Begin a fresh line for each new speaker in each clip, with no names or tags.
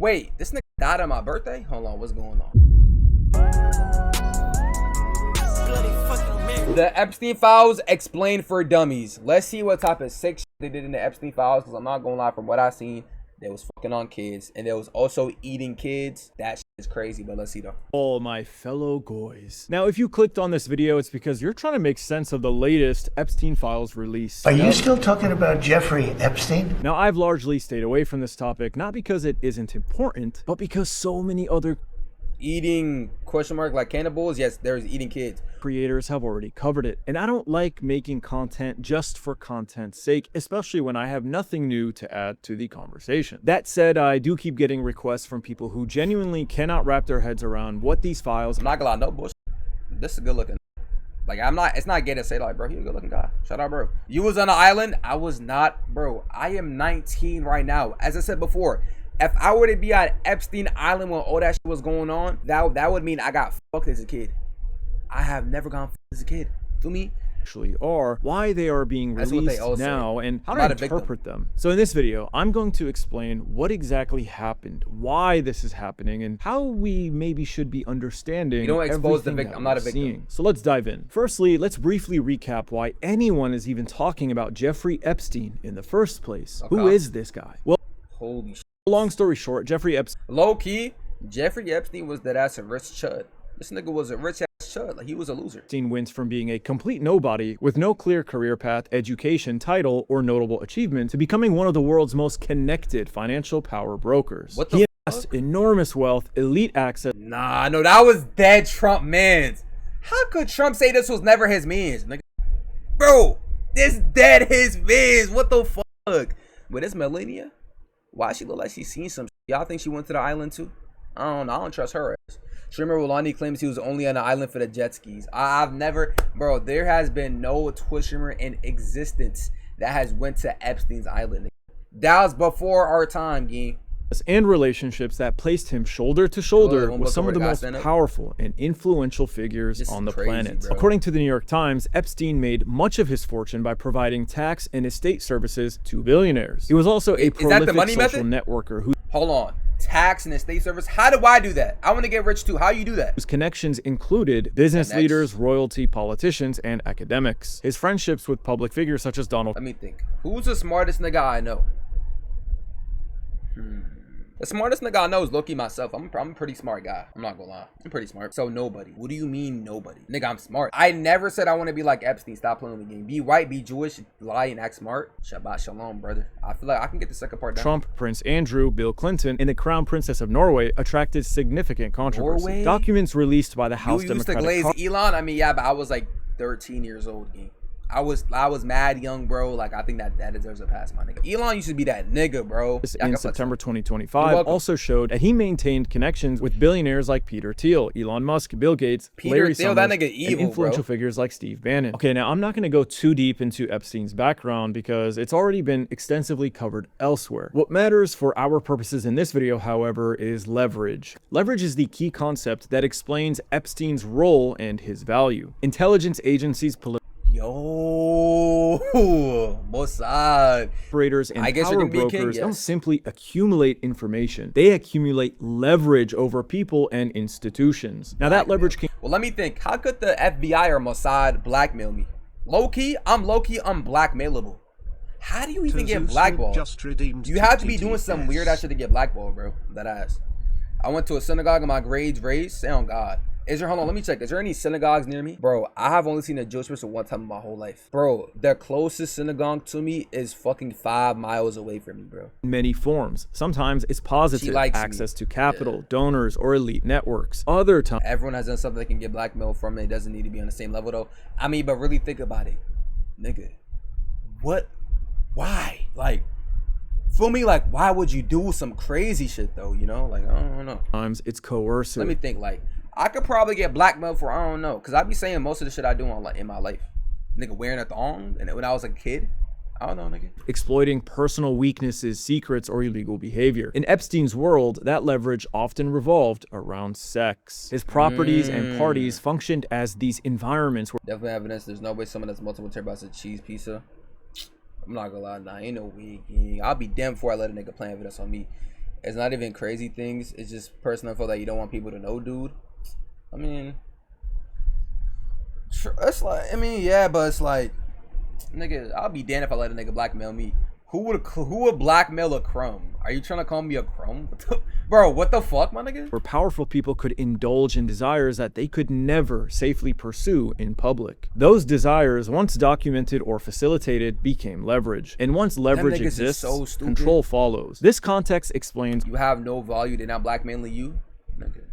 Wait, this nigga died on my birthday? Hold on, what's going on? The Epstein Files explained for dummies. Let's see what type of sick shit they did in the Epstein Files, because I'm not gonna lie, from what I seen, they was fucking on kids, and they was also eating kids. That shit is crazy, but let's see though.
All my fellow goys. Now, if you clicked on this video, it's because you're trying to make sense of the latest Epstein Files release.
Are you still talking about Jeffrey Epstein?
Now, I've largely stayed away from this topic, not because it isn't important, but because so many other
Eating question mark like cannibals? Yes, there's eating kids.
creators have already covered it. And I don't like making content just for content's sake, especially when I have nothing new to add to the conversation. That said, I do keep getting requests from people who genuinely cannot wrap their heads around what these files.
I'm not gonna lie, no bullshit. This is good looking. Like, it's not gay to say, like, bro, he a good looking guy. Shout out, bro. You was on an island. I was not, bro. I am 19 right now. As I said before, if I were to be on Epstein Island when all that shit was going on, that would mean I got fucked as a kid. I have never gone fucked as a kid. Feel me?
Actually are, why they are being released now, and how to interpret them. So in this video, I'm going to explain what exactly happened, why this is happening, and how we maybe should be understanding. You don't expose the victim. I'm not a victim. So let's dive in. Firstly, let's briefly recap why anyone is even talking about Jeffrey Epstein in the first place. Okay. Who is this guy? Well,
holy shit.
Long story short, Jeffrey Epstein.
Low key, Jeffrey Epstein was that ass a rich chud. This nigga was a rich ass chud. Like, he was a loser.
Epstein went from being a complete nobody with no clear career path, education, title, or notable achievement to becoming one of the world's most connected financial power brokers.
What the
He amassed enormous wealth, elite access.
Nah, no, that was dead Trump mans. How could Trump say this was never his mans, nigga? Bro, this dead his mans. What the fuck? With this Melania? Why she look like she's seen some shit? Y'all think she went to the island too? I don't know. I don't trust her ass. Streamer Wulani claims he was only on the island for the jet skis. I've never, bro, there has been no Twitch streamer in existence that has went to Epstein's island. That was before our time, gang.
And relationships that placed him shoulder to shoulder with some of the most powerful and influential figures on the planet. Bro. According to the New York Times, Epstein made much of his fortune by providing tax and estate services to billionaires. He was also a prolific social networker who—
Hold on. Tax and estate service? How do I do that? I want to get rich too. How you do that?
His connections included business leaders, royalty, politicians, and academics. His friendships with public figures such as Donald—
Let me think. Who's the smartest nigga I know? The smartest nigga I know is Loki myself. I'm a pretty smart guy. I'm not gonna lie. I'm pretty smart. So nobody. What do you mean nobody? Nigga, I'm smart. I never said I want to be like Epstein. Stop playing with the game. Be white, be Jewish, lie and act smart. Shabbat shalom, brother. I feel like I can get the second part down.
Trump, Prince Andrew, Bill Clinton, and the Crown Princess of Norway attracted significant controversy.
Norway?
Documents released by the House
You used
Democratic—
to glaze Elon? I mean, yeah, but I was like 13 years old, gang. I was mad young, bro. Like, I think that deserves a pass, my nigga. Elon used to be that nigga, bro.
In September 2025 also showed that he maintained connections with billionaires like Peter Thiel, Elon Musk, Bill Gates, Larry
Thiel,
Summers,
that nigga evil,
and influential figures like Steve Bannon. Okay, now I'm not going to go too deep into Epstein's background because it's already been extensively covered elsewhere. What matters for our purposes in this video, however, is leverage. Leverage is the key concept that explains Epstein's role and his value. Intelligence agencies,
Yo, Mossad.
Operators and power brokers don't simply accumulate information. They accumulate leverage over people and institutions. Now that leverage can—
Well, let me think. How could the FBI or Mossad blackmail me? Low-key, I'm blackmailable. How do you even get blackballed? You have to be doing some weird ass shit to get blackballed, bro. That ass. I went to a synagogue and my grades raised. Say on God. Hold on, let me check. Is there any synagogues near me? Bro, I have only seen a Jewish person one time in my whole life. Bro, the closest synagogue to me is fucking 5 miles away from me, bro.
Many forms. Sometimes it's positive, access to capital, donors, or elite networks. Other times—
Everyone has done something they can get blackmailed from. It doesn't need to be on the same level, though. I mean, but really think about it. Nigga, what? Why? Like, feel me? Like, why would you do some crazy shit, though? You know? Like, I don't know.
Sometimes it's coercive.
Let me think, like, I could probably get blackmailed for, I don't know, because I be saying most of the shit I do in my life. Nigga, wearing a thong, and when I was a kid, I don't know, nigga.
Exploiting personal weaknesses, secrets, or illegal behavior. In Epstein's world, that leverage often revolved around sex. His properties and parties functioned as these environments where—
Definitely evidence there's no way someone that's multiple terabytes of cheese pizza. I'm not gonna lie, nah, ain't no weak. I'll be damned before I let a nigga plan evidence on me. It's not even crazy things. It's just personal info that you don't want people to know, dude. I mean, it's like, I mean, yeah, but it's like, nigga, I'll be damned if I let a nigga blackmail me. Who would blackmail a crumb? Are you trying to call me a crumb? Bro, what the fuck, my nigga?
Where powerful people could indulge in desires that they could never safely pursue in public. Those desires, once documented or facilitated, became leverage. And once leverage exists, control follows. This context explains...
You have no value, they're not blackmailing you? Nigga.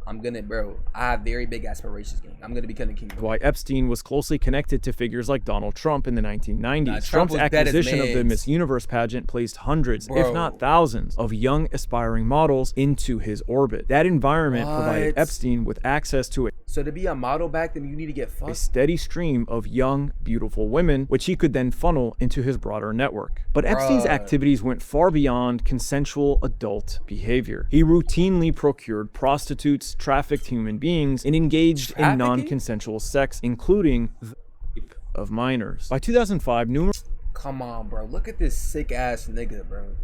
I'm gonna, bro, I have very big aspirations, gang. I'm gonna become the king.
Why Epstein was closely connected to figures like Donald Trump in the 1990s. Trump's acquisition of the Miss Universe pageant placed hundreds, if not thousands, of young aspiring models into his orbit. That environment provided Epstein with access to it.
So to be a model back then, you need to get fucked?
A steady stream of young, beautiful women, which he could then funnel into his broader network. But Epstein's activities went far beyond consensual adult behavior. He routinely procured prostitutes, trafficked human beings, and engaged in non-consensual sex, including the rape of minors. By 2005, numerous...
Come on, bro. Look at this sick-ass nigga, bro.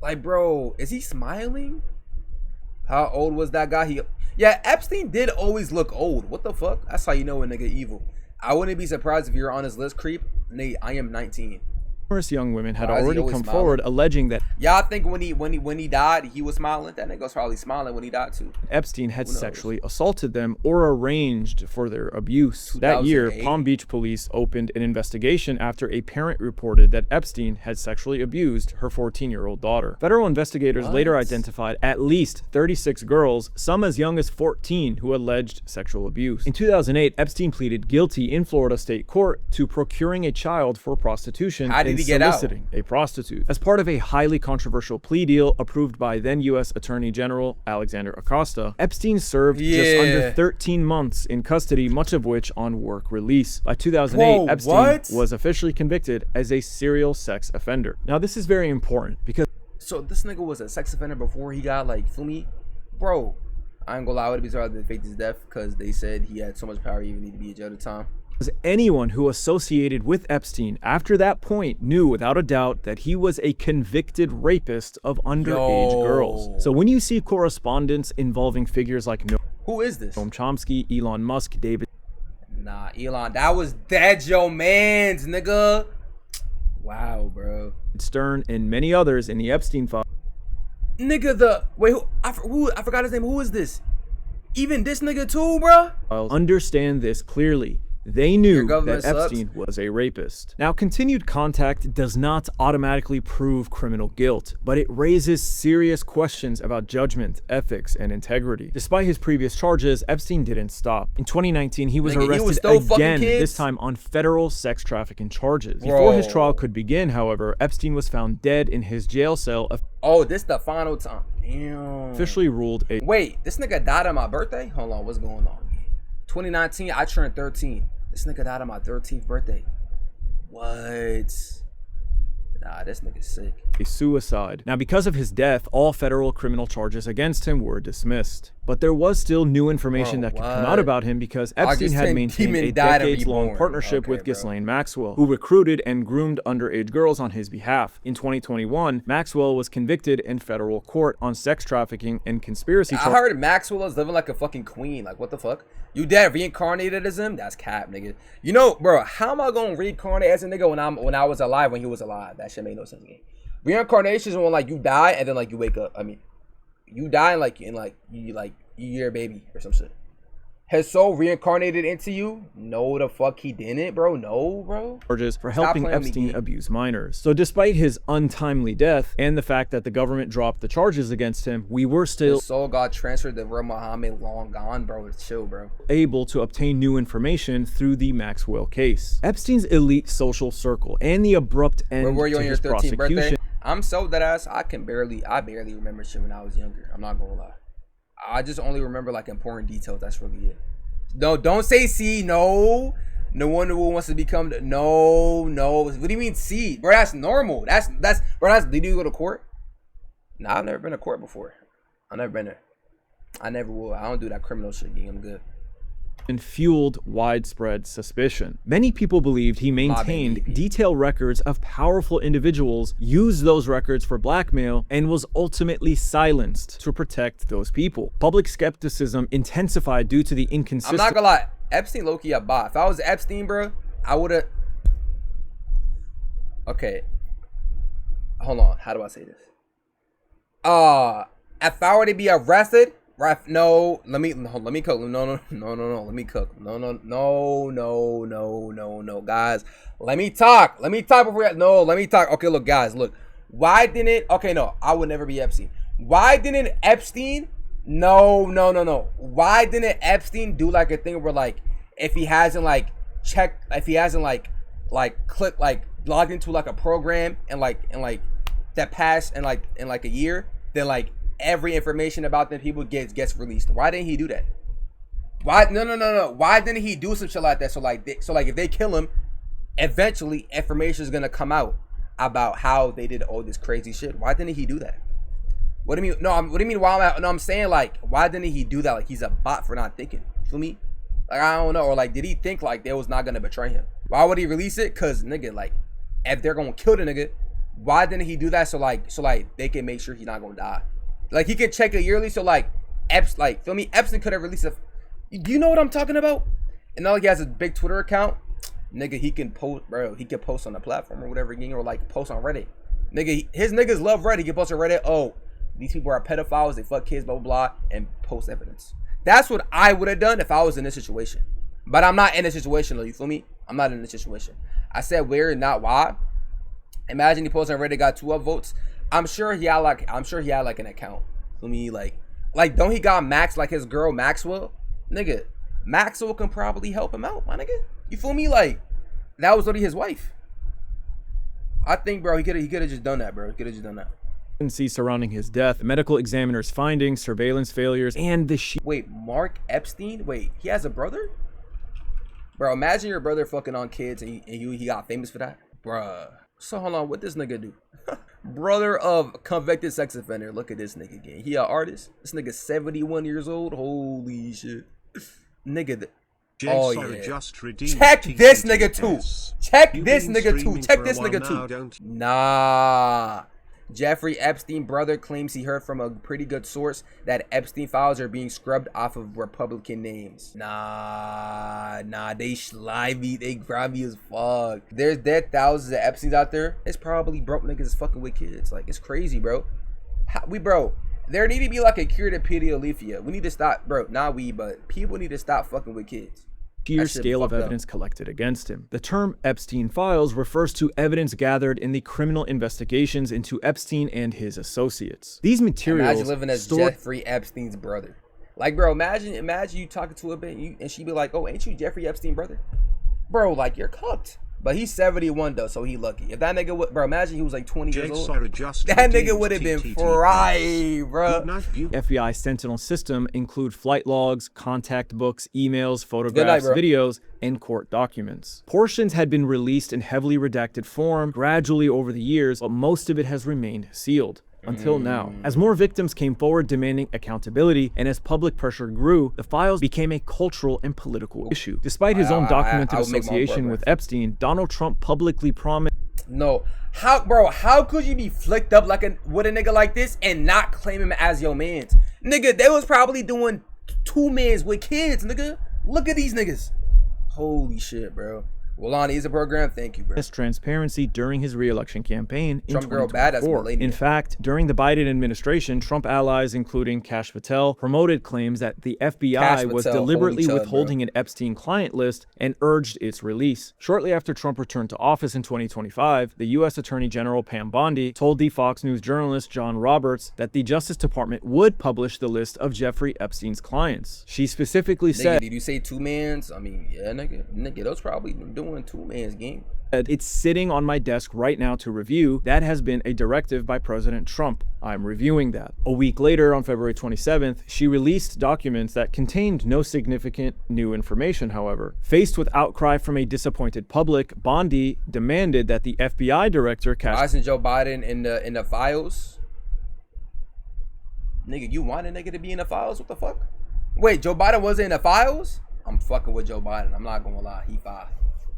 Like, bro, is he smiling? How old was that guy? Yeah, Epstein did always look old. What the fuck? That's how you know a nigga evil. I wouldn't be surprised if you're on his list, creep. Nate, I am 19.
Numerous young women had already come forward alleging that
y'all think when he died he was smiling. That nigga was probably smiling when he died too.
Epstein had sexually assaulted them or arranged for their abuse. That year, Palm Beach police opened an investigation after a parent reported that Epstein had sexually abused her 14-year-old daughter. Federal investigators later identified at least 36 girls, some as young as 14, who alleged sexual abuse. In 2008, Epstein pleaded guilty in Florida state court to procuring a child for prostitution and soliciting a prostitute. As part of a highly controversial plea deal approved by then U.S. Attorney General Alexander Acosta, Epstein served just under 13 months in custody, much of which on work release. By 2008, Epstein was officially convicted as a serial sex offender. Now, this is very important because...
So this nigga was a sex offender before he got, like, feel me? Bro, I ain't gonna lie, I would be sorry they faked his death because they said he had so much power he even need to be in jail at the time.
Anyone who associated with Epstein after that point knew without a doubt that he was a convicted rapist of underage girls. So when you see correspondence involving figures like
who is this?
Noam Chomsky, Elon Musk, David...
Nah, Elon, that's your mans, nigga. Wow, bro.
Stern and many others in the Epstein Files.
Nigga, I forgot his name. Who is this? Even this nigga too, bro?
Understand this clearly. They knew that Epstein was a rapist. Now, continued contact does not automatically prove criminal guilt, but it raises serious questions about judgment, ethics, and integrity. Despite his previous charges, Epstein didn't stop. In 2019, he was arrested again, this time on federal sex trafficking charges. Before his trial could begin, however, Epstein was found dead in his jail cell.
Oh, this the final time. Damn.
Officially ruled a...
Wait, this nigga died on my birthday? Hold on, what's going on? 2019, I turned 13. This nigga died on my 13th birthday. What? Nah, this nigga's sick.
A suicide. Now, because of his death, all federal criminal charges against him were dismissed. But there was still new information that could come out about him because Epstein had maintained a decades-long partnership with Ghislaine Maxwell, who recruited and groomed underage girls on his behalf. In 2021, Maxwell was convicted in federal court on sex trafficking and conspiracy charges.
I heard Maxwell is living like a fucking queen. Like, what the fuck? You dead reincarnated as him? That's cap, nigga. You know, bro, how am I gonna reincarnate as a nigga when I was alive when he was alive? That shit made no sense to me. Reincarnation is when like you die and then like you wake up. I mean, you die and you're a baby or some shit. His soul reincarnated into you? No, the fuck he didn't, bro. No, bro.
Charges for helping Epstein abuse minors. So despite his untimely death and the fact that the government dropped the charges against him, we were still...
His soul got transferred to real Muhammad, long gone, bro. It's chill, bro.
Able to obtain new information through the Maxwell case. Epstein's elite social circle and the abrupt end
Where were you
to
on your
his
13th
prosecution...
birthday? I'm so dead ass. I barely remember shit when I was younger. I'm not gonna lie. I just only remember like important details. That's really it. No, don't say C. No one who wants to become no. What do you mean C, bro? That's normal. That's bro. Did you go to court? Nah, I've never been to court before. I've never been there. I never will. I don't do that criminal shit. Gang. I'm good.
and fueled widespread suspicion. Many people believed he maintained detailed records of powerful individuals, used those records for blackmail, and was ultimately silenced to protect those people. Public skepticism intensified due to the inconsistent—
I'm not gonna lie, Epstein low-key a bot. If I was Epstein, bro, I would've... Okay. Hold on, how do I say this? If I were to be arrested... No, let me cook. No, let me cook. No, guys. Let me talk before. No, let me talk. Okay, look, guys, look. Why didn't? Okay, no, I would never be Epstein. Why didn't Epstein? No. Why didn't Epstein do like a thing where like if he hasn't like checked, if he hasn't like clicked like logged into like a program and like that passed in like a year, then like every information about them people gets released. Why didn't he do that? Why no. Why didn't he do some shit like that? So like if they kill him, eventually information is gonna come out about how they did all this crazy shit. Why didn't he do that? What do you mean? No, what do you mean? I'm saying like why didn't he do that? Like he's a bot for not thinking. You feel me? Like I don't know. Or like did he think like they was not gonna betray him? Why would he release it? Cause nigga, like if they're gonna kill the nigga, why didn't he do that? So like they can make sure he's not gonna die. Like he could check it yearly, so like feel me? Epstein could have released a. You know what I'm talking about? And now he has a big Twitter account, nigga. He can post, bro. He can post on the platform or whatever, or like post on Reddit, nigga. His niggas love Reddit. He can post on Reddit. Oh, these people are pedophiles. They fuck kids, blah blah blah, and post evidence. That's what I would have done if I was in this situation. But I'm not in this situation, though. You feel me? I'm not in this situation. I said where, not why. Imagine he posted on Reddit, got 2 upvotes. I'm sure he had like an account. For me, like don't he got Max, like his girl Maxwell? Nigga, Maxwell can probably help him out, my nigga. You feel me? Like that was already his wife. I think, bro, he could have just done that, bro. He could have just done that.
Surrounding his death, medical examiners' findings, surveillance failures, and the
Wait, Mark Epstein? Wait, he has a brother? Bro, imagine your brother fucking on kids and he got famous for that, bruh. So hold on, what this nigga do? Brother of convicted sex offender. Look at this nigga again. He an artist. This nigga 71 years old. Holy shit. Nigga. Oh yeah. Check this nigga too. Check this nigga too. Check this nigga too. Nah. Jeffrey Epstein brother claims he heard from a pretty good source that Epstein files are being scrubbed off of Republican names. Nah, they slimy, they grimy as fuck. There's dead thousands of Epsteins out there. It's probably broke niggas fucking with kids. Like, it's crazy, bro. Bro, there need to be like a cure to pedophilia. We need to stop, bro, not we, but people need to stop fucking with kids.
Sheer scale of evidence collected against him. The term Epstein Files refers to evidence gathered in the criminal investigations into Epstein and his associates. These materials—
Imagine living as Jeffrey Epstein's brother. Like, bro, imagine you talking to a bitch and she be like, oh, ain't you Jeffrey Epstein brother? Bro, like, you're cooked. But he's 71 though, so he lucky. If that nigga would, bro, imagine he was like 20 years old. That nigga would have been fried, bro.
FBI Sentinel system include flight logs, contact books, emails, photographs, videos, and court documents. Portions had been released in heavily redacted form gradually over the years, but most of it has remained sealed. Until now. As more victims came forward demanding accountability and as public pressure grew, the files became a cultural and political issue. Despite his own documented association with Epstein, Donald Trump publicly promised—
No. How could you be flicked up like with a nigga like this and not claim him as your mans? Nigga, they was probably doing 2 mans with kids, nigga. Look at these niggas. Holy shit, bro. Wulani is a program. Thank you, bro.
Transparency during his re-election campaign in
Trump girl badass.
In fact, during the Biden administration, Trump allies, including Kash Patel, promoted claims that the FBI was deliberately withholding an Epstein client list and urged its release. Shortly after Trump returned to office in 2025, the U.S. Attorney General Pam Bondi told the Fox News journalist John Roberts that the Justice Department would publish the list of Jeffrey Epstein's clients. She specifically said—
Did you say 2 mans? I mean, yeah, nigga, those probably doing 2 mans game.
It's sitting on my desk right now to review. That has been a directive by President Trump. I'm reviewing that. A week later, on February 27th, she released documents that contained no significant new information, however. Faced with outcry from a disappointed public, Bondi demanded that the FBI director—
Why isn't Joe Biden in the files? Nigga, you want a nigga to be in the files? What the fuck? Wait, Joe Biden wasn't in the files? I'm fucking with Joe Biden. I'm not gonna lie. He 5.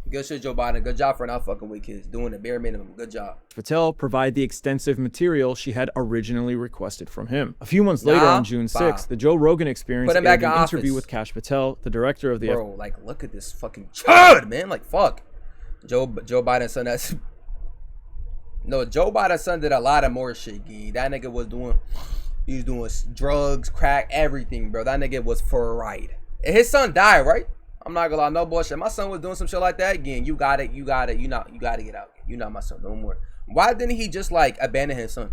Good shit, Joe Biden. Good job for not fucking with kids. Doing the bare minimum. Good job.
Patel provide the extensive material she had originally requested from him. A few months later, on June 6th, the Joe Rogan Experience aired an interview with Kash Patel, the director of the...
Bro, like, look at this fucking chud, man. Like, fuck. Joe Biden's son, that's... No, Joe Biden's son did a lot of more shit, G. That nigga was doing... He was doing drugs, crack, everything, bro. That nigga was for a ride. And his son died, right? I'm not gonna lie, no bullshit. My son was doing some shit like that again. You got it. You gotta get out. You're not my son no more. Why didn't he just like abandon his son?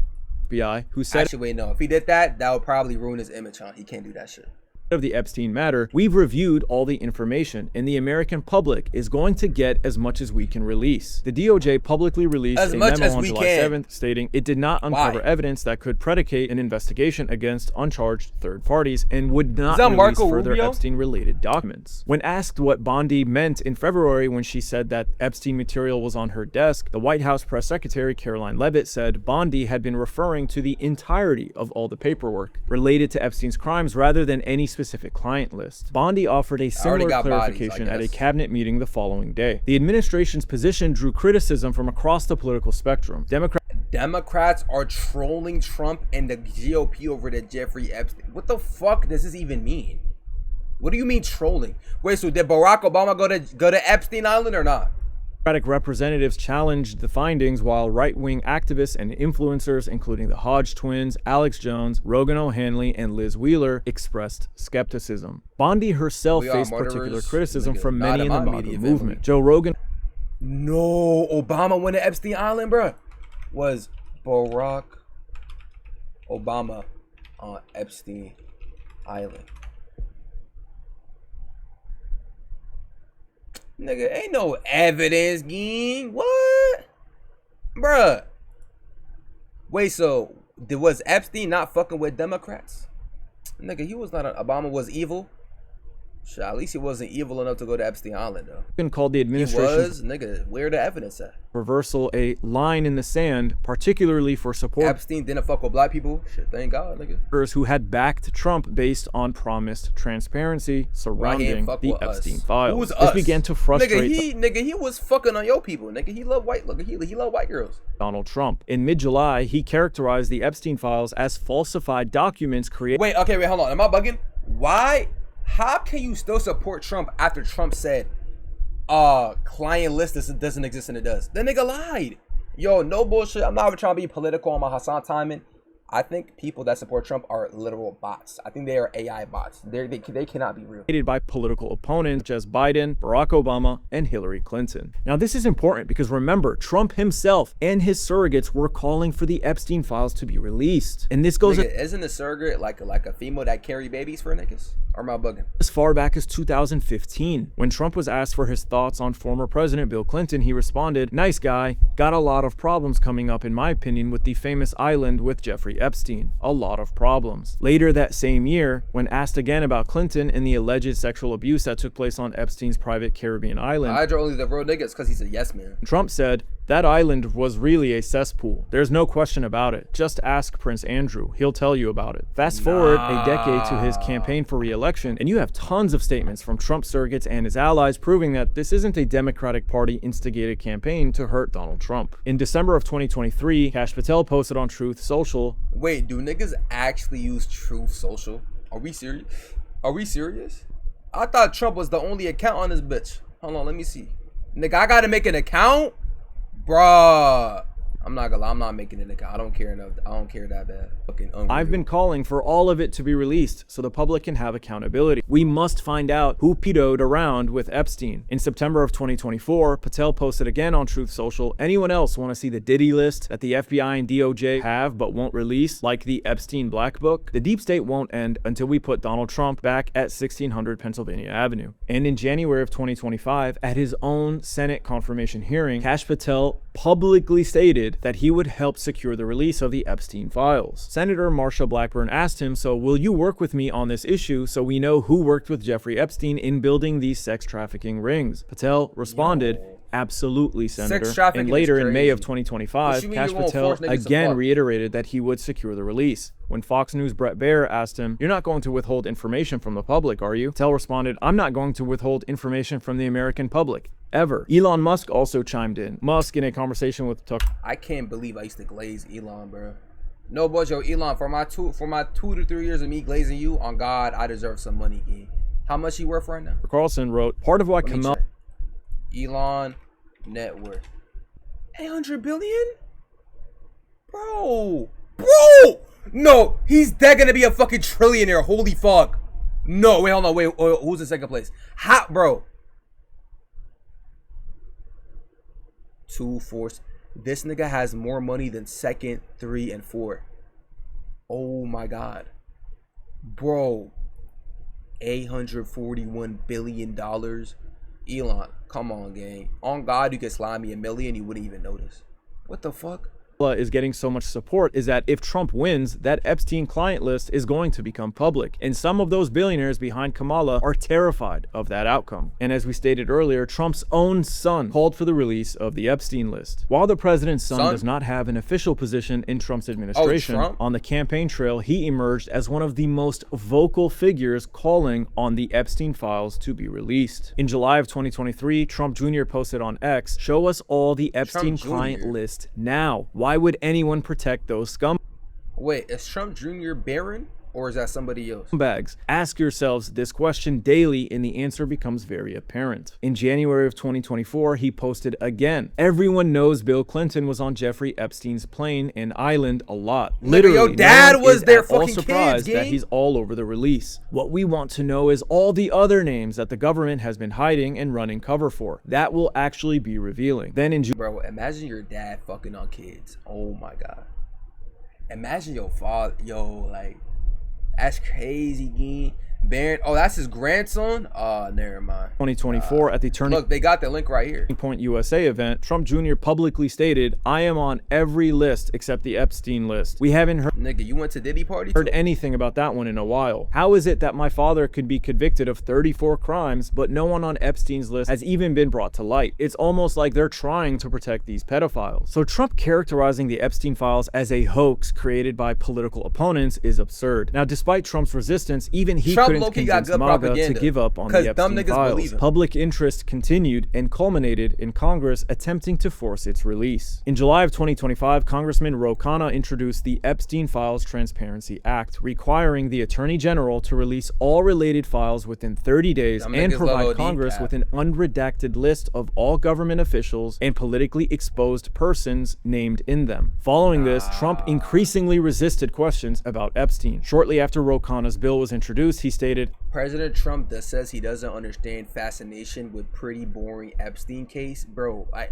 FBI, who said...
Actually, wait, no. If he did that, that would probably ruin his image, huh? He can't do that shit.
Of the Epstein matter, we've reviewed all the information, and the American public is going to get as much as we can release. The DOJ publicly released a memo on July 7th stating it did not uncover evidence that could predicate an investigation against uncharged third parties and would not release further Epstein-related documents. When asked what Bondi meant in February when she said that Epstein material was on her desk, the White House press secretary Caroline Leavitt said Bondi had been referring to the entirety of all the paperwork related to Epstein's crimes rather than any specific client list. Bondi offered a similar clarification at a cabinet meeting the following day. The administration's position drew criticism from across the political spectrum.
Democrats are trolling Trump and the GOP over the Jeffrey Epstein. What the fuck does this even mean? What do you mean trolling? Wait, so did Barack Obama go to Epstein Island or not?
Democratic representatives challenged the findings while right-wing activists and influencers, including the Hodge twins, Alex Jones, Rogan O'Hanley, and Liz Wheeler, expressed skepticism. Bondi herself faced particular criticism from many in the MAGA movement. Joe Rogan...
No, Obama went to Epstein Island, bruh. Was Barack Obama on Epstein Island? Nigga, ain't no evidence, gang. What? Bruh. Wait, so was Epstein not fucking with Democrats? Nigga, he was not. Obama was evil. Shit, at least he wasn't evil enough to go to Epstein Island, though.
Been called the administration's
nigga, where the evidence at?
Reversal a line in the sand, particularly for support.
Epstein didn't fuck with black people. Shit, thank God, nigga.
Who had backed Trump based on promised transparency surrounding the Epstein Files.
Who's
this began to frustrate.
Nigga, he was fucking on your people. Nigga, he loved white. Look, he loved white girls.
Donald Trump. In mid-July, he characterized the Epstein Files as falsified documents created.
Wait, hold on. Am I bugging? Why? How can you still support Trump after Trump said, client list doesn't exist and it does? The nigga lied. Yo, no bullshit. I'm not even trying to be political on my Hassan timing. I think people that support Trump are literal bots. I think they are AI bots. They cannot be real.
By political opponents such as Biden, Barack Obama, and Hillary Clinton. Now, this is important because remember, Trump himself and his surrogates were calling for the Epstein Files to be released. And this goes...
Nigga, isn't a surrogate like a female that carry babies for niggas? Or am I bugging?
As far back as 2015. When Trump was asked for his thoughts on former President Bill Clinton, he responded, "Nice guy, got a lot of problems coming up in my opinion with the famous island with Jeffrey Epstein. A lot of problems." Later that same year, when asked again about Clinton and the alleged sexual abuse that took place on Epstein's private Caribbean island,
I draw only the real niggas because he's a yes man.
Trump said, "That island was really a cesspool. There's no question about it. Just ask Prince Andrew. He'll tell you about it." Fast forward a decade to his campaign for re-election, and you have tons of statements from Trump surrogates and his allies proving that this isn't a Democratic Party instigated campaign to hurt Donald Trump. In December of 2023, Kash Patel posted on Truth Social.
Wait, do niggas actually use Truth Social? Are we serious? Are we serious? I thought Trump was the only account on this bitch. Hold on, let me see. Nigga, I gotta make an account? Bruh. I'm not gonna lie, I'm not making an account. I don't care enough. I don't care that bad. Fucking unreal.
I've been calling for all of it to be released so the public can have accountability. We must find out who pedoed around with Epstein. In September of 2024, Patel posted again on Truth Social, "Anyone else want to see the Diddy list that the FBI and DOJ have but won't release, like the Epstein Black Book? The deep state won't end until we put Donald Trump back at 1600 Pennsylvania Avenue." And in January of 2025, at his own Senate confirmation hearing, Kash Patel publicly stated that he would help secure the release of the Epstein Files. Senator Marsha Blackburn asked him, "So will you work with me on this issue so we know who worked with Jeffrey Epstein in building these sex trafficking rings?" Patel responded, Absolutely, Senator. And later in May of 2025, Kash Patel again reiterated that he would secure the release. When Fox News' Brett Baier asked him, "You're not going to withhold information from the public, are you?" Patel responded, "I'm not going to withhold information from the American public. Ever." Elon Musk also chimed in. Musk, in a conversation with Tucker.
I can't believe I used to glaze Elon, bro. No, but yo, Elon, for my 2 to 3 years of me glazing you, on God, I deserve some money, gang. How much he worth right now?
Carlson wrote, part of why Kamel...
Elon net worth 800 billion? Bro! No, he's dead gonna be a fucking trillionaire. Holy fuck. No, wait, hold on, wait, who's in second place? How, bro? 2, 4. This nigga has more money than second, 3, and 4. Oh my God. Bro. $841 billion. Elon, come on, gang. On God, you could slide me $1 million, you wouldn't even notice. What the fuck?
Is getting so much support is that if Trump wins, that Epstein client list is going to become public. And some of those billionaires behind Kamala are terrified of that outcome. And as we stated earlier, Trump's own son called for the release of the Epstein list. While the president's son does not have an official position in Trump's administration, on the campaign trail, he emerged as one of the most vocal figures calling on the Epstein Files to be released. In July of 2023, Trump Jr. posted on X, "Show us all the Epstein client list now. Why would anyone protect those scumbags?"
Wait, is Trump Jr. Barron? Or is that somebody else?
Ask yourselves this question daily and the answer becomes very apparent. In January of 2024, he posted again, "Everyone knows Bill Clinton was on Jeffrey Epstein's plane and island a lot. Literally,
your dad was there fucking
surprised that he's all over the release. What we want to know is all the other names that the government has been hiding and running cover for. That will actually be revealing." Then in June,
bro, imagine your dad fucking on kids. Oh my God. Imagine your father, like, that's crazy, gang. Barron, oh, that's his grandson? Oh, never mind.
2024 at the Turning
Look, they got the link right here.
Point USA event, Trump Jr. publicly stated, "I am on every list except the Epstein list. We haven't heard..."
Nigga, you went to Diddy party?
Heard anything about that one in a while. How is it that my father could be convicted of 34 crimes, but no one on Epstein's list has even been brought to light? It's almost like they're trying to protect these pedophiles. So Trump characterizing the Epstein Files as a hoax created by political opponents is absurd. Now, despite Trump's resistance, even he couldn't convince MAGA to give up on the Epstein Files. Public interest continued and culminated in Congress attempting to force its release. In July of 2025, Congressman Ro Khanna introduced the Epstein Files Transparency Act, requiring the Attorney General to release all related files within 30 days and provide Congress with an unredacted list of all government officials and politically exposed persons named in them. Following this, Trump increasingly resisted questions about Epstein. Shortly after Ro Khanna's bill was introduced, he stated,
"President Trump says he doesn't understand fascination with pretty boring Epstein case." Bro, I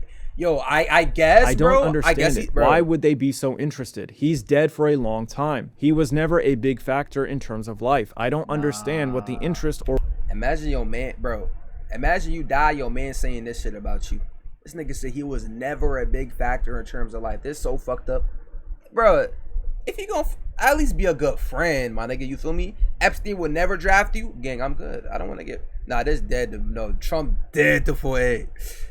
guess,
I don't understand it. Why would they be so interested? He's dead for a long time. He was never a big factor in terms of life. I don't understand what the interest or...
Imagine your man, bro. Imagine you die, your man saying this shit about you. This nigga said he was never a big factor in terms of life. This is so fucked up. Bro, if you gonna at least be a good friend, my nigga, you feel me? Epstein would never draft you. Gang, I'm good. I don't want to get... Nah, this dead. No, Trump dead to 4A.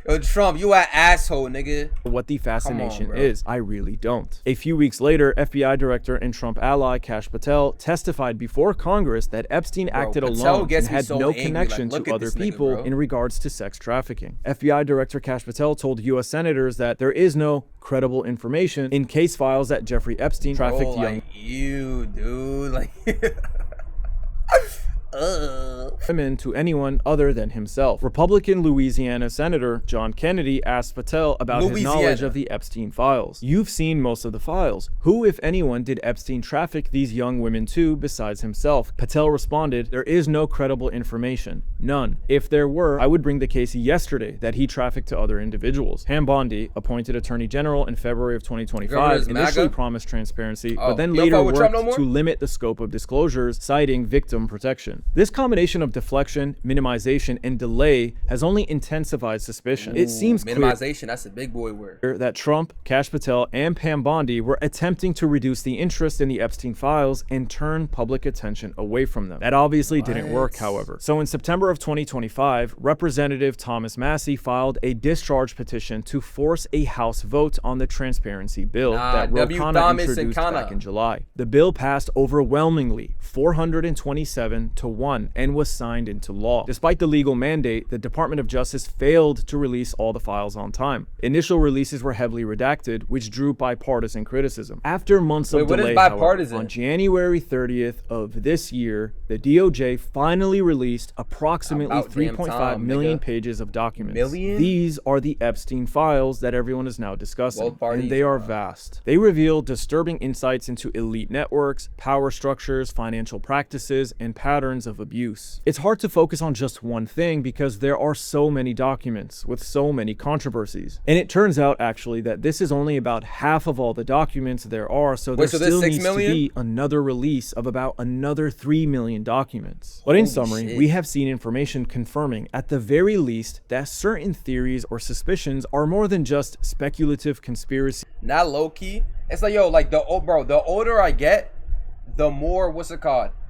Yo, Trump, you an asshole, nigga.
What the fascination is, I really don't. A few weeks later, FBI director and Trump ally Kash Patel testified before Congress that Epstein acted alone and had no connection to other people in regards to sex trafficking. FBI director Kash Patel told U.S. senators that there is no credible information in case files that Jeffrey Epstein trafficked young
you, dude, like
women to anyone other than himself. Republican Louisiana Senator John Kennedy asked Patel about his knowledge of the Epstein Files. "You've seen most of the files. Who, if anyone, did Epstein traffic these young women to besides himself?" Patel responded, "There is no credible information. None. If there were, I would bring the case yesterday that he trafficked to other individuals." Pam Bondi, appointed Attorney General in February of 2025, initially promised transparency, but then later worked to limit the scope of disclosures, citing victim protection. This combination of deflection, minimization, and delay has only intensified suspicion. It seems clear
minimization, that's a big boy word,
that Trump, Kash Patel, and Pam Bondi were attempting to reduce the interest in the Epstein files and turn public attention away from them. That obviously didn't work, however. So in September of 2025, Representative Thomas Massie filed a discharge petition to force a House vote on the transparency bill that Ro Khanna introduced back in July. The bill passed overwhelmingly, 427 to 1, and was signed into law. Despite the legal mandate, the Department of Justice failed to release all the files on time. Initial releases were heavily redacted, which drew bipartisan criticism. After months of delay, however, on January 30th of this year, the DOJ finally released approximately 3.5 million pages of documents. These are the Epstein files that everyone is now discussing, and they are vast. They reveal disturbing insights into elite networks, power structures, financial practices, and patterns of abuse. It's hard to focus on just one thing because there are so many documents with so many controversies. And it turns out actually that this is only about half of all the documents there are, so there still needs to be another release of about another 3 million documents. But in summary, we have seen information confirming at the very least that certain theories or suspicions are more than just speculative conspiracy.
Not low-key. It's like, yo, like the older I get, the more,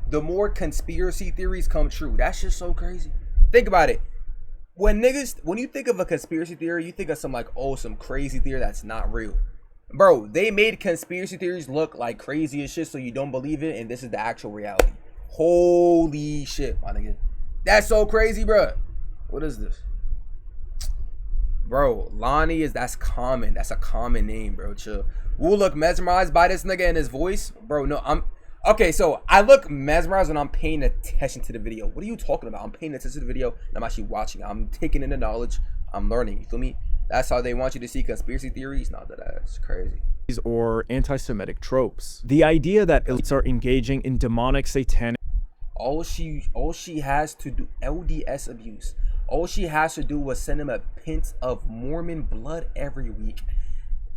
the more conspiracy theories come true. That's just so crazy. Think about it. When you think of a conspiracy theory, you think of some crazy theory that's not real. Bro, they made conspiracy theories look like crazy as shit so you don't believe it, and this is the actual reality. Holy shit, my nigga. That's so crazy, bro. What is this? Bro, Lonnie that's common. That's a common name, bro. Chill. We'll look mesmerized by this nigga and his voice. Bro, no, okay, so I look mesmerized when I'm paying attention to the video. What are you talking about? I'm paying attention to the video and I'm actually watching. I'm taking in the knowledge. I'm learning. You feel me? That's how they want you to see conspiracy theories. Not that's crazy.
Or anti-Semitic tropes. The idea that elites are engaging in demonic, satanic.
All she has to do, LDS abuse. All she has to do was send him a pint of Mormon blood every week.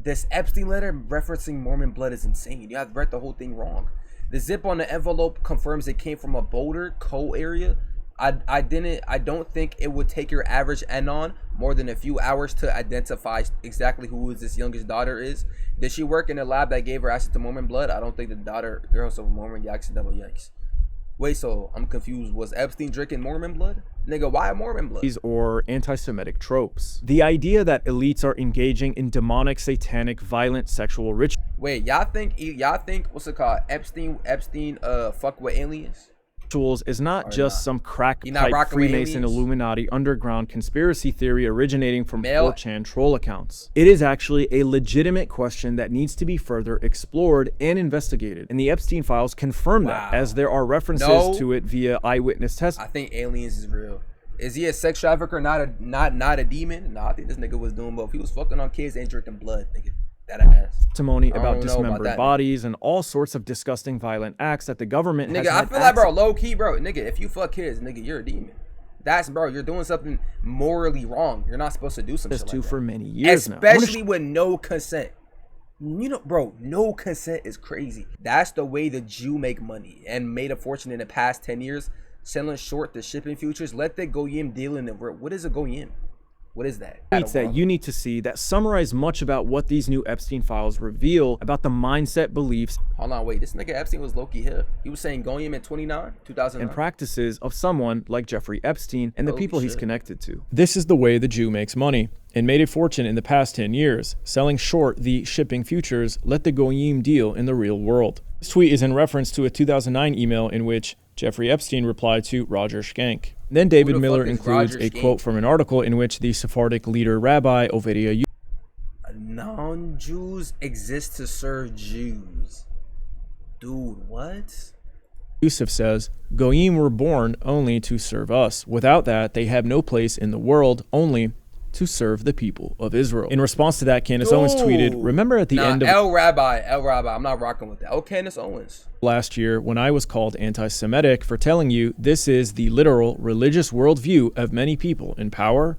This Epstein letter referencing Mormon blood is insane. You have read the whole thing wrong. The zip on the envelope confirms it came from a Boulder coal area. I don't think it would take your average Anon more than a few hours to identify exactly who this youngest daughter is. Did she work in a lab that gave her access to Mormon blood? I don't think the girls of Mormon yikes, double yikes. Wait, so I'm confused. Was Epstein drinking Mormon blood? Nigga, why Mormon blood?
Or anti-Semitic tropes. The idea that elites are engaging in demonic, satanic, violent sexual rituals.
Wait, y'all think what's it called? Epstein fuck with aliens?
Is not just some crack pipe Freemason Illuminati underground conspiracy theory originating from 4chan troll accounts. It is actually a legitimate question that needs to be further explored and investigated. And the Epstein files confirm that, as there are references to it via eyewitness testimony.
I think aliens is real. Is he a sex trafficker, not a demon? Nah, I think this nigga was doing both. He was fucking on kids and drinking blood, nigga. That ass.
Testimony about dismembered bodies and all sorts of disgusting violent acts that the government has
I feel like, bro, low key, bro, nigga, if you fuck kids, nigga, you're a demon. That's, bro, you're doing something morally wrong. You're not supposed to do something like that.
For many years
especially with no consent. You know, bro, no consent is crazy. That's the way the Jew make money and made a fortune in the past 10 years, selling short the shipping futures. Let the goyim deal in the world. What is a goyim? What is that?
Tweets that you need to see that summarize much about what these new Epstein files reveal about the mindset, beliefs.
Hold on, wait. This nigga Epstein was low-key here. He was saying Goyim in 2009.
And practices of someone like Jeffrey Epstein and the people he's connected to. This is the way the Jew makes money and made a fortune in the past 10 years, selling short the shipping futures, let the Goyim deal in the real world. This tweet is in reference to a 2009 email in which Jeffrey Epstein replied to Roger Schenck. Then David Miller includes a quote from an article in which the Sephardic leader Rabbi Ovadia
non-Jews exist to serve Jews. Dude, what?
Yusuf says, Goyim were born only to serve us. Without that, they have no place in the world, only to serve the people of Israel. In response to that, Candace Owens tweeted, remember at the end of
El Rabbi, I'm not rocking with that. Oh, Candace Owens.
Last year, when I was called anti-Semitic for telling you this is the literal religious worldview of many people in power,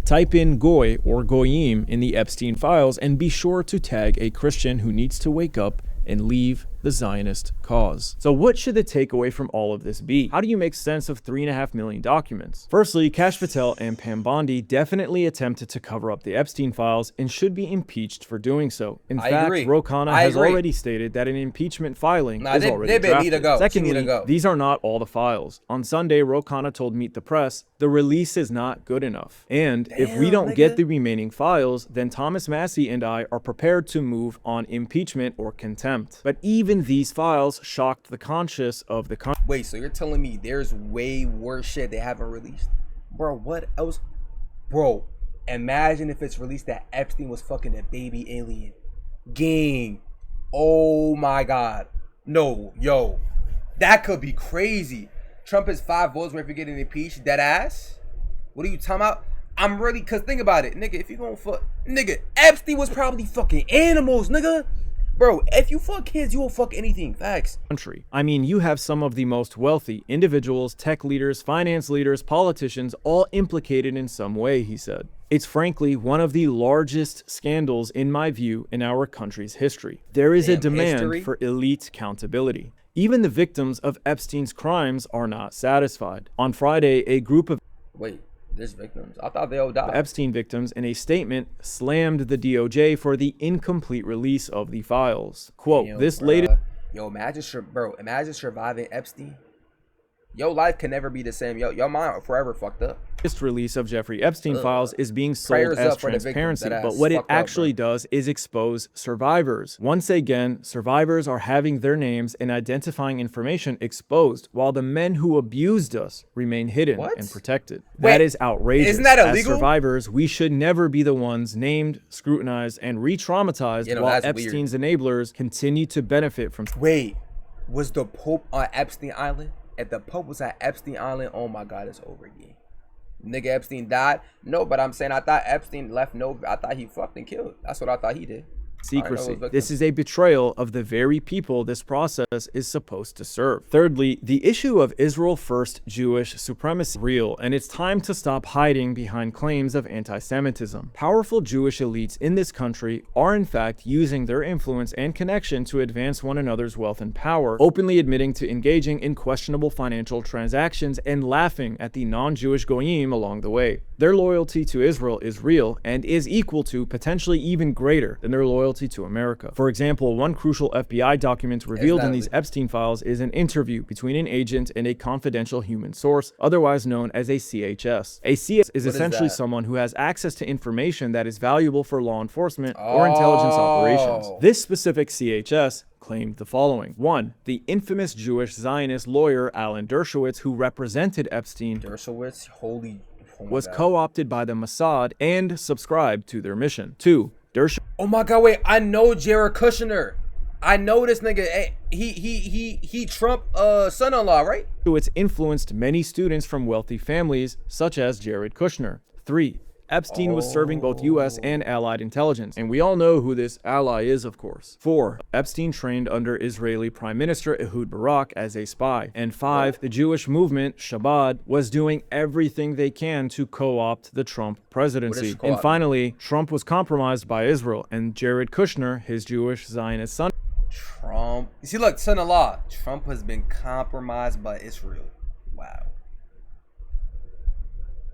type in Goy or Goyim in the Epstein files and be sure to tag a Christian who needs to wake up and leave the Zionist cause. So what should the takeaway from all of this be? How do you make sense of 3.5 million documents? Firstly, Kash Patel and Pam Bondi definitely attempted to cover up the Epstein files and should be impeached for doing so. In fact, Ro Khanna has already stated that an impeachment filing is already drafted. Secondly, these are not all the files. On Sunday, Ro Khanna told Meet the Press, the release is not good enough. And if we don't get the remaining files, then Thomas Massie and I are prepared to move on impeachment or contempt. But even these files shocked the conscience of the country.
Wait, so you're telling me there's way worse shit they haven't released? Bro, what else? Bro, imagine if it's released that Epstein was fucking a baby alien. Gang. Oh my God. No, yo. That could be crazy. Trump is 5 votes worth for getting impeached. Dead ass? What are you talking about? I'm really, cause think about it, nigga, if you gonna fuck, nigga, Epstein was probably fucking animals, nigga. Bro, if you fuck kids, you will fuck anything. Facts.
I mean, you have some of the most wealthy individuals, tech leaders, finance leaders, politicians, all implicated in some way, he said. It's frankly one of the largest scandals, in my view, in our country's history. There is a demand for elite accountability. Even the victims of Epstein's crimes are not satisfied. On Friday, a group of
there's victims. I thought they all died.
Epstein victims, in a statement, slammed the DOJ for the incomplete release of the files. Quote, this latest...
imagine surviving Epstein. Your life can never be the same. Your mind forever fucked up.
This release of Jeffrey Epstein files is being sold as transparency, but what it actually does is expose survivors. Once again, survivors are having their names and identifying information exposed, while the men who abused us remain hidden and protected. That is outrageous.
Isn't that illegal?
As survivors, we should never be the ones named, scrutinized, and re-traumatized while Epstein's enablers continue to benefit from...
Wait, was the Pope on Epstein Island? If the Pope was at Epstein Island, oh my God, it's over again. Nigga, Epstein died? No, but I'm saying I thought Epstein left I thought he fucked and killed. That's what I thought he did.
Secrecy. This is a betrayal of the very people this process is supposed to serve. Thirdly, the issue of Israel first Jewish supremacy is real, and it's time to stop hiding behind claims of anti-Semitism. Powerful Jewish elites in this country are in fact using their influence and connection to advance one another's wealth and power, openly admitting to engaging in questionable financial transactions and laughing at the non-Jewish goyim along the way. Their loyalty to Israel is real and is equal to, potentially even greater than their loyalty to America. For example, one crucial FBI document revealed in these Epstein files is an interview between an agent and a confidential human source, otherwise known as a CHS. A CHS is essentially someone who has access to information that is valuable for law enforcement or intelligence operations. This specific CHS claimed the following. 1. The infamous Jewish Zionist lawyer Alan Dershowitz, who represented Epstein, was co-opted by the Mossad and subscribed to their mission. 2.
Oh my God, wait, I know Jared Kushner. I know this nigga. He Trump son-in-law, right?
It's influenced many students from wealthy families, such as Jared Kushner. 3. Epstein was serving both U.S. and Allied intelligence, and we all know who this ally is, of course. 4. Epstein trained under Israeli Prime Minister Ehud Barak as a spy. And 5. The Jewish movement, Shabbat, was doing everything they can to co-opt the Trump presidency. And finally, Trump was compromised by Israel, and Jared Kushner, his Jewish Zionist son.
Trump. You see, look, son-in-law. Trump has been compromised by Israel. Wow.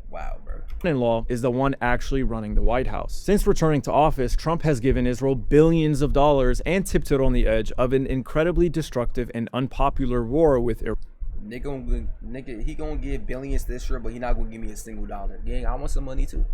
Wow, bro.
In-law is the one actually running the White House. Since returning to office, Trump has given Israel billions of dollars and tipped it on the edge of an incredibly destructive and unpopular war with Iran.
Nigga, he gonna give billions to Israel, but he not gonna give me a single dollar. Gang, I want some money too.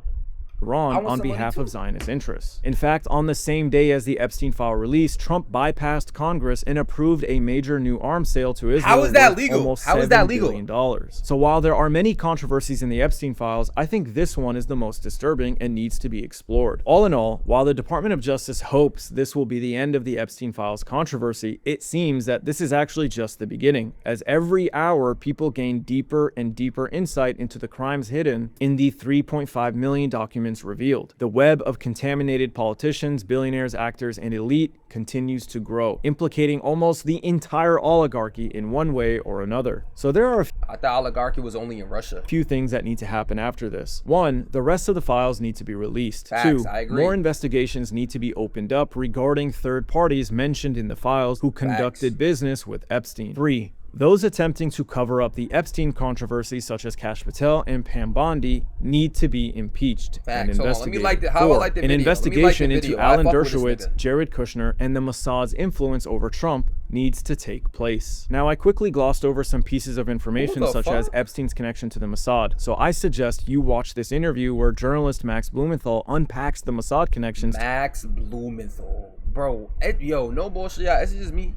On behalf of Zionist interests. In fact, on the same day as the Epstein file release, Trump bypassed Congress and approved a major new arms sale to Israel.
How is that legal?
How is that legal? $7 billion. So while there are many controversies in the Epstein files, I think this one is the most disturbing and needs to be explored. All in all, while the Department of Justice hopes this will be the end of the Epstein files controversy, it seems that this is actually just the beginning. As every hour, people gain deeper and deeper insight into the crimes hidden in the 3.5 million documents documents revealed. The web of contaminated politicians, billionaires, actors, and elite continues to grow, implicating almost the entire oligarchy in one way or another. So there are
I thought oligarchy was only in Russia.
Few things that need to happen after this. 1, the rest of the files need to be released.
Facts,
2,
I agree.
more investigations need to be opened up regarding third parties mentioned in the files who conducted business with Epstein. 3, those attempting to cover up the Epstein controversy, such as Kash Patel and Pam Bondi, need to be impeached and investigated. 4, an investigation into Alan Dershowitz, Jared Kushner, and the Mossad's influence over Trump needs to take place. Now, I quickly glossed over some pieces of information such as Epstein's connection to the Mossad, so I suggest you watch this interview where journalist Max Blumenthal unpacks the Mossad connections.
Max Blumenthal. Bro, yo, no bullshit, yeah, it's just me.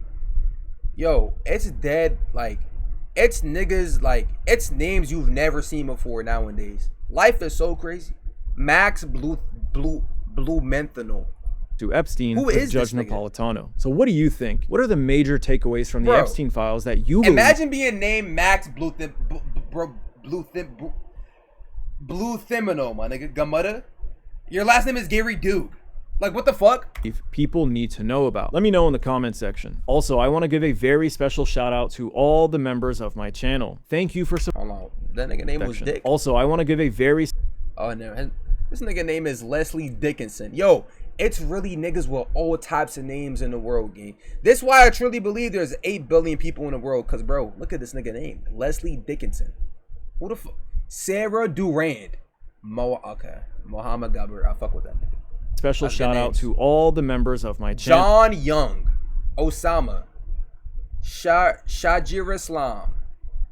Yo, it's dead, like, it's niggas, like, it's names you've never seen before nowadays. Life is so crazy. Max Blumenthal.
To Epstein with Judge Napolitano. So what do you think? What are the major takeaways from the Epstein files that you
imagine being named Max Blumenthal, my nigga, Gamutta? Your last name is Gary Duke. Like, what the fuck?
People need to know about. Let me know in the comment section. Also, I want to give a very special shout out to all the members of my channel. Thank you for
Hold on. That nigga name was Dick.
Also, I want to give a very...
Oh, no. This nigga name is Leslie Dickinson. Yo, it's really niggas with all types of names in the world, gang. This is why I truly believe there's 8 billion people in the world. Because, bro, look at this nigga name. Leslie Dickinson. Who the fuck? Sarah Durand. Okay. Mohammed Gabir. I fuck with that nigga.
Special shout out to all the members of my channel.
John Young, Osama, Shajir Islam.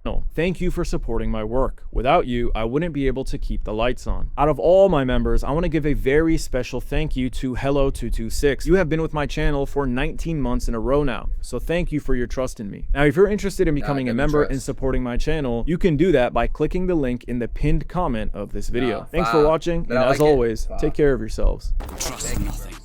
No, thank you for supporting my work. Without you, I wouldn't be able to keep the lights on. Out of all my members, I want to give a very special thank you to Hello226. You have been with my channel for 19 months in a row now, so thank you for your trust in me. Now, if you're interested in becoming a member and supporting my channel, you can do that by clicking the link in the pinned comment of this video. Thanks for watching, and as always, take care of yourselves.
Trust nothing.